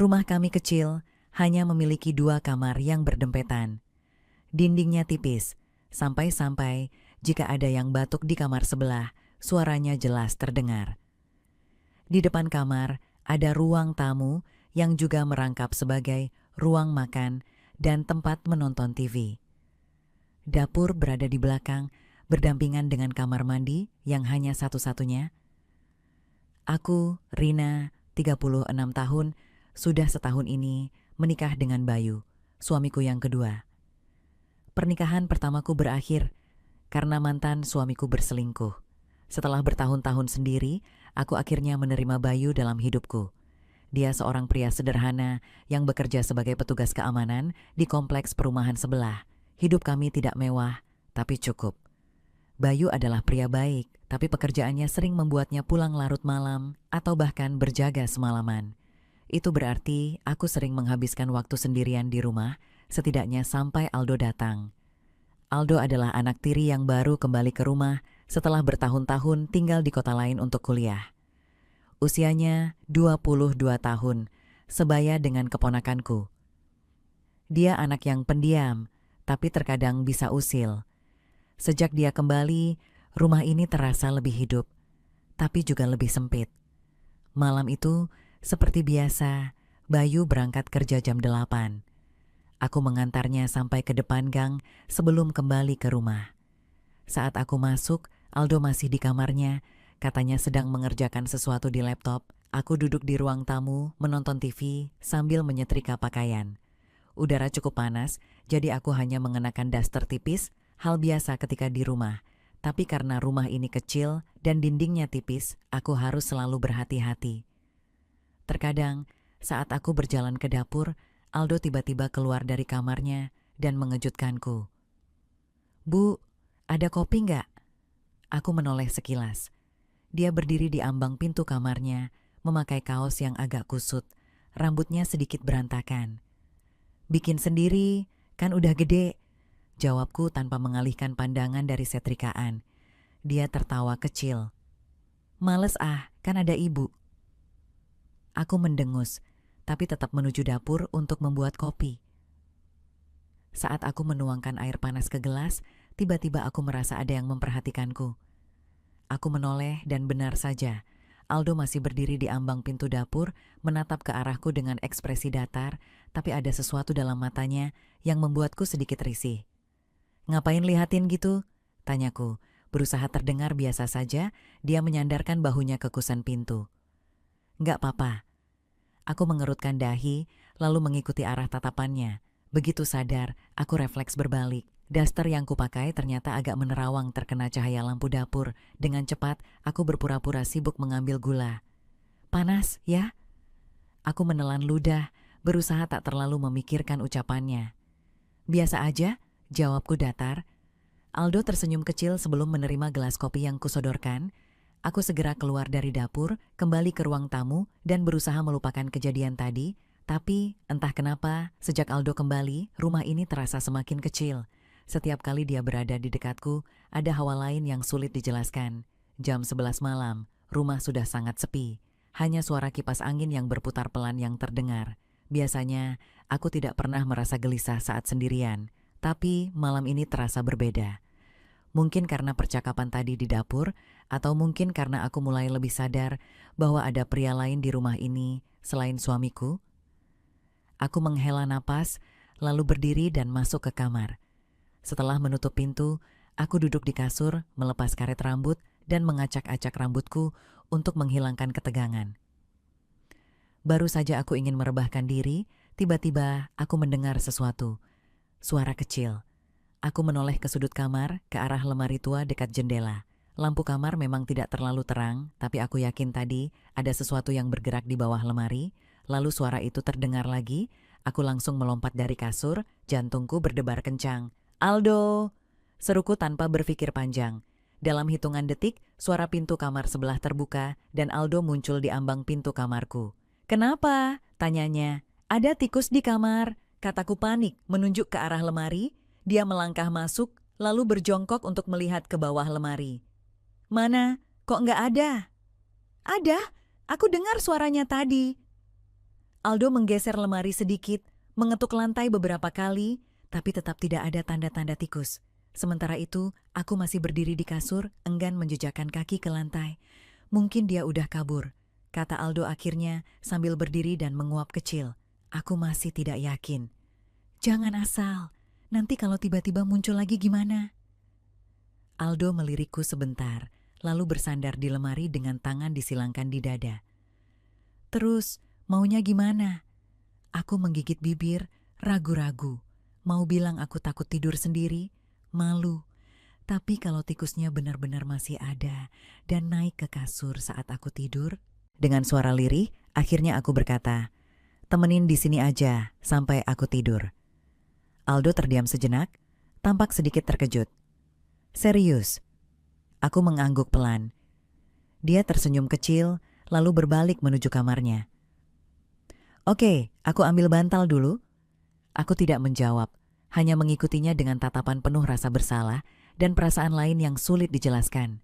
Rumah kami kecil, hanya memiliki 2 kamar yang berdempetan. Dindingnya tipis, sampai-sampai jika ada yang batuk di kamar sebelah, suaranya jelas terdengar. Di depan kamar ada ruang tamu yang juga merangkap sebagai ruang makan dan tempat menonton TV. Dapur berada di belakang, berdampingan dengan kamar mandi yang hanya satu-satunya. Aku, Rina, 36 tahun, sudah setahun ini menikah dengan Bayu, suamiku yang kedua. Pernikahan pertamaku berakhir karena mantan suamiku berselingkuh. Setelah bertahun-tahun sendiri, aku akhirnya menerima Bayu dalam hidupku. Dia seorang pria sederhana yang bekerja sebagai petugas keamanan di kompleks perumahan sebelah. Hidup kami tidak mewah, tapi cukup. Bayu adalah pria baik, tapi pekerjaannya sering membuatnya pulang larut malam atau bahkan berjaga semalaman. Itu berarti aku sering menghabiskan waktu sendirian di rumah, setidaknya sampai Aldo datang. Aldo adalah anak tiri yang baru kembali ke rumah setelah bertahun-tahun tinggal di kota lain untuk kuliah. Usianya 22 tahun, sebaya dengan keponakanku. Dia anak yang pendiam, tapi terkadang bisa usil. Sejak dia kembali, rumah ini terasa lebih hidup, tapi juga lebih sempit. Malam itu, seperti biasa, Bayu berangkat kerja jam 8. Aku mengantarnya sampai ke depan gang sebelum kembali ke rumah. Saat aku masuk, Aldo masih di kamarnya, katanya sedang mengerjakan sesuatu di laptop. Aku duduk di ruang tamu, menonton TV sambil menyetrika pakaian. Udara cukup panas, jadi aku hanya mengenakan daster tipis, hal biasa ketika di rumah. Tapi karena rumah ini kecil dan dindingnya tipis, aku harus selalu berhati-hati. Terkadang, saat aku berjalan ke dapur, Aldo tiba-tiba keluar dari kamarnya dan mengejutkanku. "Bu, ada kopi nggak?" Aku menoleh sekilas. Dia berdiri di ambang pintu kamarnya, memakai kaos yang agak kusut, rambutnya sedikit berantakan. "Bikin sendiri, kan udah gede," jawabku tanpa mengalihkan pandangan dari setrikaan. Dia tertawa kecil. "Males kan ada ibu." Aku mendengus, tapi tetap menuju dapur untuk membuat kopi. Saat aku menuangkan air panas ke gelas, tiba-tiba aku merasa ada yang memperhatikanku. Aku menoleh dan benar saja, Aldo masih berdiri di ambang pintu dapur, menatap ke arahku dengan ekspresi datar, tapi ada sesuatu dalam matanya yang membuatku sedikit risih. "Ngapain lihatin gitu?" tanyaku. Berusaha terdengar biasa saja, dia menyandarkan bahunya ke kusen pintu. "Nggak apa-apa." Aku mengerutkan dahi, lalu mengikuti arah tatapannya. Begitu sadar, aku refleks berbalik. Daster yang kupakai ternyata agak menerawang terkena cahaya lampu dapur. Dengan cepat, aku berpura-pura sibuk mengambil gula. "Panas, ya?" Aku menelan ludah, berusaha tak terlalu memikirkan ucapannya. "Biasa aja," jawabku datar. Aldo tersenyum kecil sebelum menerima gelas kopi yang kusodorkan. Aku segera keluar dari dapur, kembali ke ruang tamu, dan berusaha melupakan kejadian tadi. Tapi, entah kenapa, sejak Aldo kembali, rumah ini terasa semakin kecil. Setiap kali dia berada di dekatku, ada hawa lain yang sulit dijelaskan. Jam 11 malam, rumah sudah sangat sepi. Hanya suara kipas angin yang berputar pelan yang terdengar. Biasanya, aku tidak pernah merasa gelisah saat sendirian. Tapi, malam ini terasa berbeda. Mungkin karena percakapan tadi di dapur, atau mungkin karena aku mulai lebih sadar bahwa ada pria lain di rumah ini selain suamiku. Aku menghela napas, lalu berdiri dan masuk ke kamar. Setelah menutup pintu, aku duduk di kasur, melepas karet rambut, dan mengacak-acak rambutku untuk menghilangkan ketegangan. Baru saja aku ingin merebahkan diri, tiba-tiba aku mendengar sesuatu. Suara kecil. Aku menoleh ke sudut kamar, ke arah lemari tua dekat jendela. Lampu kamar memang tidak terlalu terang, tapi aku yakin tadi ada sesuatu yang bergerak di bawah lemari. Lalu suara itu terdengar lagi, aku langsung melompat dari kasur, jantungku berdebar kencang. "Aldo!" seruku tanpa berpikir panjang. Dalam hitungan detik, suara pintu kamar sebelah terbuka dan Aldo muncul di ambang pintu kamarku. "Kenapa?" tanyanya. "Ada tikus di kamar," kataku panik menunjuk ke arah lemari. Dia melangkah masuk, lalu berjongkok untuk melihat ke bawah lemari. "Mana? Kok nggak ada?" "Ada, aku dengar suaranya tadi." Aldo menggeser lemari sedikit, mengetuk lantai beberapa kali, tapi tetap tidak ada tanda-tanda tikus. Sementara itu, aku masih berdiri di kasur, enggan menjejakkan kaki ke lantai. Mungkin dia udah kabur, kata Aldo akhirnya sambil berdiri dan menguap kecil. Aku masih tidak yakin. Jangan asal, nanti kalau tiba-tiba muncul lagi gimana? Aldo melirikku sebentar, lalu bersandar di lemari dengan tangan disilangkan di dada. Terus, maunya gimana? Aku menggigit bibir, ragu-ragu. Mau bilang aku takut tidur sendiri, malu. Tapi kalau tikusnya benar-benar masih ada dan naik ke kasur saat aku tidur, dengan suara lirih, akhirnya aku berkata, temenin di sini aja sampai aku tidur. Aldo terdiam sejenak, tampak sedikit terkejut. Serius? Aku mengangguk pelan. Dia tersenyum kecil, lalu berbalik menuju kamarnya. Oke, aku ambil bantal dulu. Aku tidak menjawab, hanya mengikutinya dengan tatapan penuh rasa bersalah dan perasaan lain yang sulit dijelaskan.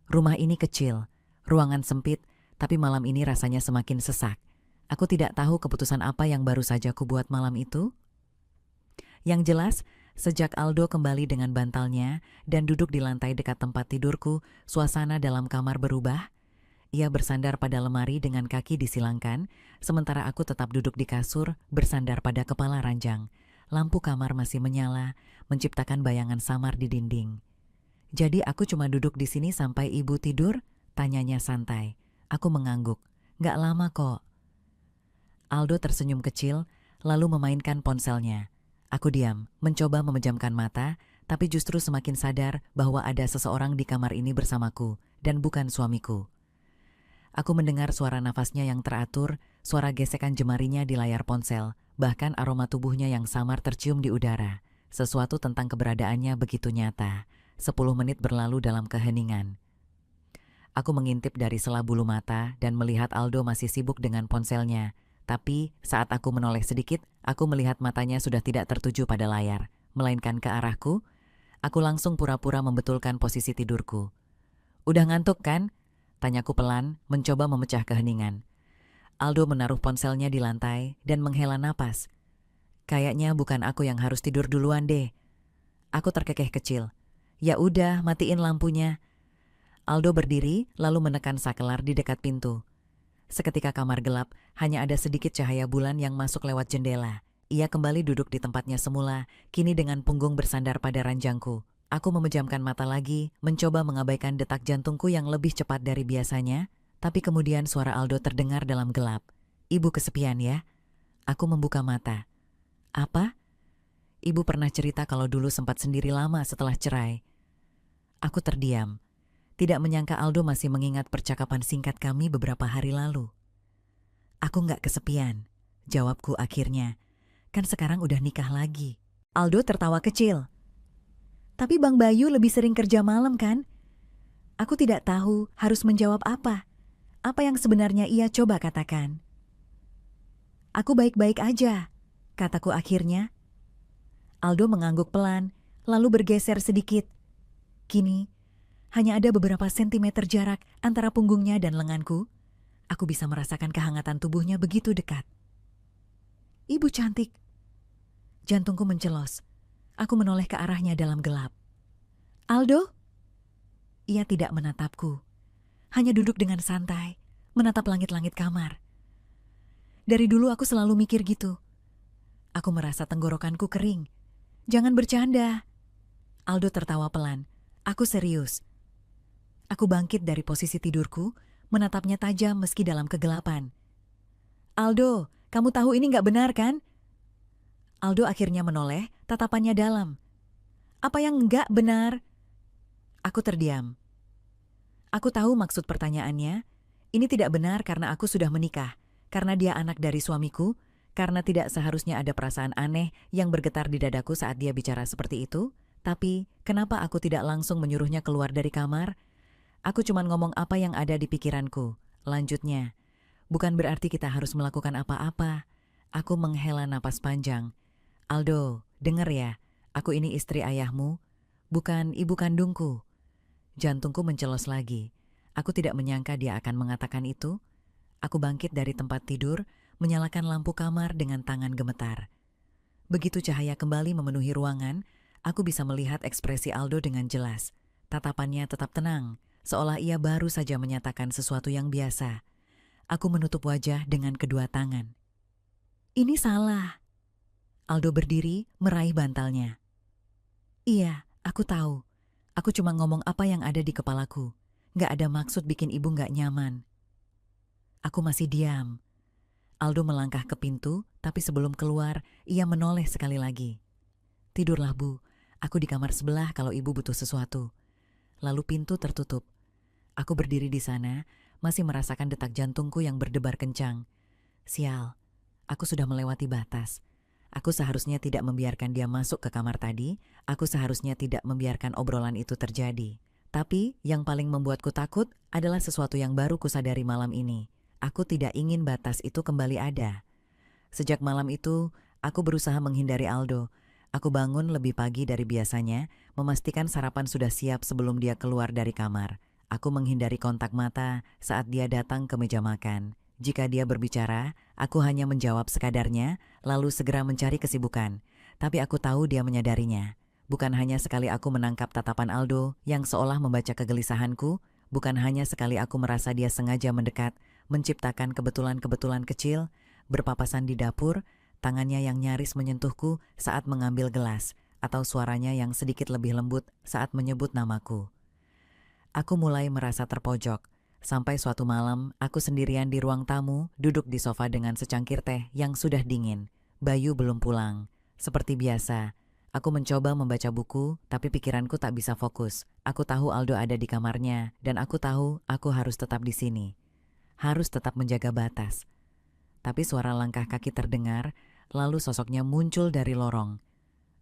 Rumah ini kecil, ruangan sempit, tapi malam ini rasanya semakin sesak. Aku tidak tahu keputusan apa yang baru saja kubuat malam itu. Yang jelas, sejak Aldo kembali dengan bantalnya dan duduk di lantai dekat tempat tidurku, suasana dalam kamar berubah. Ia bersandar pada lemari dengan kaki disilangkan, sementara aku tetap duduk di kasur bersandar pada kepala ranjang. Lampu kamar masih menyala, menciptakan bayangan samar di dinding. Jadi aku cuma duduk di sini sampai ibu tidur? Tanyanya santai. Aku mengangguk. Gak lama kok. Aldo tersenyum kecil, lalu memainkan ponselnya. Aku diam, mencoba memejamkan mata, tapi justru semakin sadar bahwa ada seseorang di kamar ini bersamaku, dan bukan suamiku. Aku mendengar suara nafasnya yang teratur, suara gesekan jemarinya di layar ponsel, bahkan aroma tubuhnya yang samar tercium di udara. Sesuatu tentang keberadaannya begitu nyata. 10 menit berlalu dalam keheningan. Aku mengintip dari sela bulu mata dan melihat Aldo masih sibuk dengan ponselnya. Tapi saat aku menoleh sedikit, aku melihat matanya sudah tidak tertuju pada layar, melainkan ke arahku. Aku langsung pura-pura membetulkan posisi tidurku. Udah ngantuk kan? Tanyaku pelan, mencoba memecah keheningan. Aldo menaruh ponselnya di lantai dan menghela napas. Kayaknya bukan aku yang harus tidur duluan deh. Aku terkekeh kecil. Ya udah, matiin lampunya. Aldo berdiri lalu menekan sakelar di dekat pintu. Seketika kamar gelap, hanya ada sedikit cahaya bulan yang masuk lewat jendela. Ia kembali duduk di tempatnya semula, kini dengan punggung bersandar pada ranjangku. Aku memejamkan mata lagi, mencoba mengabaikan detak jantungku yang lebih cepat dari biasanya, tapi kemudian suara Aldo terdengar dalam gelap. Ibu kesepian ya? Aku membuka mata. Apa? Ibu pernah cerita kalau dulu sempat sendiri lama setelah cerai. Aku terdiam. Tidak menyangka Aldo masih mengingat percakapan singkat kami beberapa hari lalu. Aku nggak kesepian, jawabku akhirnya. Kan sekarang udah nikah lagi. Aldo tertawa kecil. Tapi Bang Bayu lebih sering kerja malam kan? Aku tidak tahu harus menjawab apa. Apa yang sebenarnya ia coba katakan. Aku baik-baik aja, kataku akhirnya. Aldo mengangguk pelan, lalu bergeser sedikit. Kini, hanya ada beberapa sentimeter jarak antara punggungnya dan lenganku. Aku bisa merasakan kehangatan tubuhnya begitu dekat. Ibu cantik. Jantungku mencelos. Aku menoleh ke arahnya dalam gelap. Aldo? Ia tidak menatapku. Hanya duduk dengan santai, menatap langit-langit kamar. Dari dulu aku selalu mikir gitu. Aku merasa tenggorokanku kering. Jangan bercanda. Aldo tertawa pelan. Aku serius. Aku bangkit dari posisi tidurku, menatapnya tajam meski dalam kegelapan. Aldo, kamu tahu ini nggak benar kan? Aldo akhirnya menoleh, tatapannya dalam. Apa yang nggak benar? Aku terdiam. Aku tahu maksud pertanyaannya. Ini tidak benar karena aku sudah menikah, karena dia anak dari suamiku, karena tidak seharusnya ada perasaan aneh yang bergetar di dadaku saat dia bicara seperti itu. Tapi, kenapa aku tidak langsung menyuruhnya keluar dari kamar? Aku cuma ngomong apa yang ada di pikiranku. Lanjutnya, bukan berarti kita harus melakukan apa-apa. Aku menghela napas panjang. Aldo, denger ya, aku ini istri ayahmu, bukan ibu kandungku. Jantungku mencelos lagi. Aku tidak menyangka dia akan mengatakan itu. Aku bangkit dari tempat tidur, menyalakan lampu kamar dengan tangan gemetar. Begitu cahaya kembali memenuhi ruangan, aku bisa melihat ekspresi Aldo dengan jelas. Tatapannya tetap tenang, seolah ia baru saja menyatakan sesuatu yang biasa. Aku menutup wajah dengan kedua tangan. Ini salah. Aldo berdiri, meraih bantalnya. Iya, aku tahu. Aku cuma ngomong apa yang ada di kepalaku. Gak ada maksud bikin ibu gak nyaman. Aku masih diam. Aldo melangkah ke pintu, tapi sebelum keluar, ia menoleh sekali lagi. Tidurlah, Bu. Aku di kamar sebelah kalau ibu butuh sesuatu. Lalu pintu tertutup. Aku berdiri di sana, masih merasakan detak jantungku yang berdebar kencang. Sial, aku sudah melewati batas. Aku seharusnya tidak membiarkan dia masuk ke kamar tadi. Aku seharusnya tidak membiarkan obrolan itu terjadi. Tapi yang paling membuatku takut adalah sesuatu yang baru kusadari malam ini. Aku tidak ingin batas itu kembali ada. Sejak malam itu, aku berusaha menghindari Aldo. Aku bangun lebih pagi dari biasanya, memastikan sarapan sudah siap sebelum dia keluar dari kamar. Aku menghindari kontak mata saat dia datang ke meja makan. Jika dia berbicara, aku hanya menjawab sekadarnya, lalu segera mencari kesibukan. Tapi aku tahu dia menyadarinya. Bukan hanya sekali aku menangkap tatapan Aldo yang seolah membaca kegelisahanku, bukan hanya sekali aku merasa dia sengaja mendekat, menciptakan kebetulan-kebetulan kecil, berpapasan di dapur, tangannya yang nyaris menyentuhku saat mengambil gelas, atau suaranya yang sedikit lebih lembut saat menyebut namaku. Aku mulai merasa terpojok, sampai suatu malam aku sendirian di ruang tamu, duduk di sofa dengan secangkir teh yang sudah dingin. Bayu belum pulang. Seperti biasa, aku mencoba membaca buku, tapi pikiranku tak bisa fokus. Aku tahu Aldo ada di kamarnya, dan aku tahu aku harus tetap di sini. Harus tetap menjaga batas. Tapi suara langkah kaki terdengar, lalu sosoknya muncul dari lorong.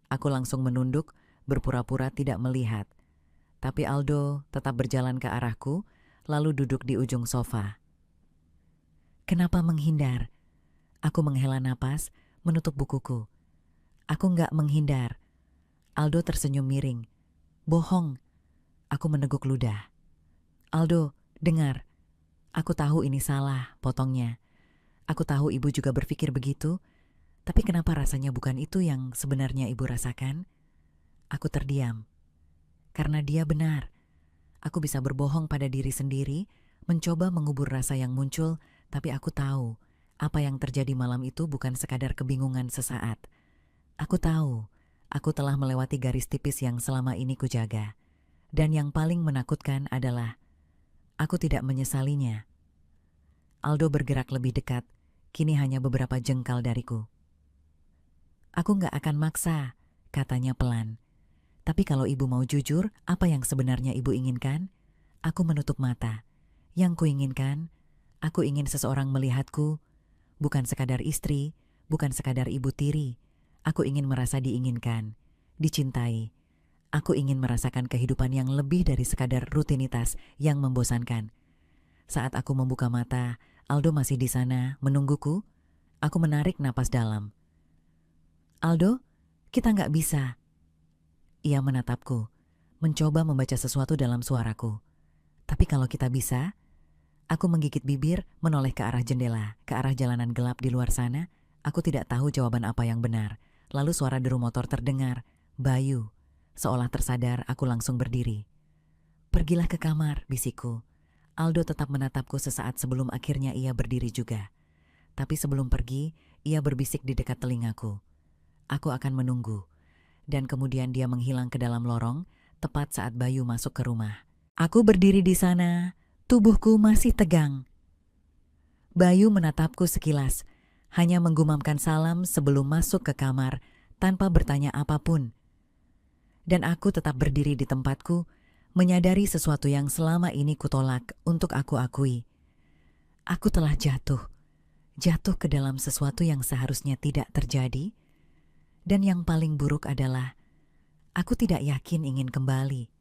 Aku langsung menunduk, berpura-pura tidak melihat. Tapi Aldo tetap berjalan ke arahku, lalu duduk di ujung sofa. Kenapa menghindar? Aku menghela napas, menutup bukuku. Aku nggak menghindar. Aldo tersenyum miring. Bohong. Aku meneguk ludah. Aldo, dengar. Aku tahu ini salah, potongnya. Aku tahu ibu juga berpikir begitu, tapi kenapa rasanya bukan itu yang sebenarnya ibu rasakan? Aku terdiam. Karena dia benar. Aku bisa berbohong pada diri sendiri, mencoba mengubur rasa yang muncul, tapi aku tahu apa yang terjadi malam itu bukan sekadar kebingungan sesaat. Aku tahu, aku telah melewati garis tipis yang selama ini kujaga. Dan yang paling menakutkan adalah aku tidak menyesalinya. Aldo bergerak lebih dekat, kini hanya beberapa jengkal dariku. Aku nggak akan maksa, katanya pelan. Tapi kalau ibu mau jujur, apa yang sebenarnya ibu inginkan? Aku menutup mata. Yang kuinginkan, aku ingin seseorang melihatku, bukan sekadar istri, bukan sekadar ibu tiri. Aku ingin merasa diinginkan, dicintai. Aku ingin merasakan kehidupan yang lebih dari sekadar rutinitas yang membosankan. Saat aku membuka mata, Aldo masih di sana, menungguku. Aku menarik napas dalam. Aldo, kita nggak bisa. Ia menatapku, mencoba membaca sesuatu dalam suaraku. Tapi kalau kita bisa, aku menggigit bibir, menoleh ke arah jendela, ke arah jalanan gelap di luar sana. Aku tidak tahu jawaban apa yang benar. Lalu suara deru motor terdengar. Bayu. Seolah tersadar, aku langsung berdiri. Pergilah ke kamar, bisikku. Aldo tetap menatapku sesaat sebelum akhirnya ia berdiri juga. Tapi sebelum pergi, ia berbisik di dekat telingaku. Aku akan menunggu. Dan kemudian dia menghilang ke dalam lorong, tepat saat Bayu masuk ke rumah. Aku berdiri di sana, tubuhku masih tegang. Bayu menatapku sekilas, hanya menggumamkan salam sebelum masuk ke kamar tanpa bertanya apapun. Dan aku tetap berdiri di tempatku, menyadari sesuatu yang selama ini kutolak untuk aku akui. Aku telah jatuh ke dalam sesuatu yang seharusnya tidak terjadi. Dan yang paling buruk adalah, aku tidak yakin ingin kembali.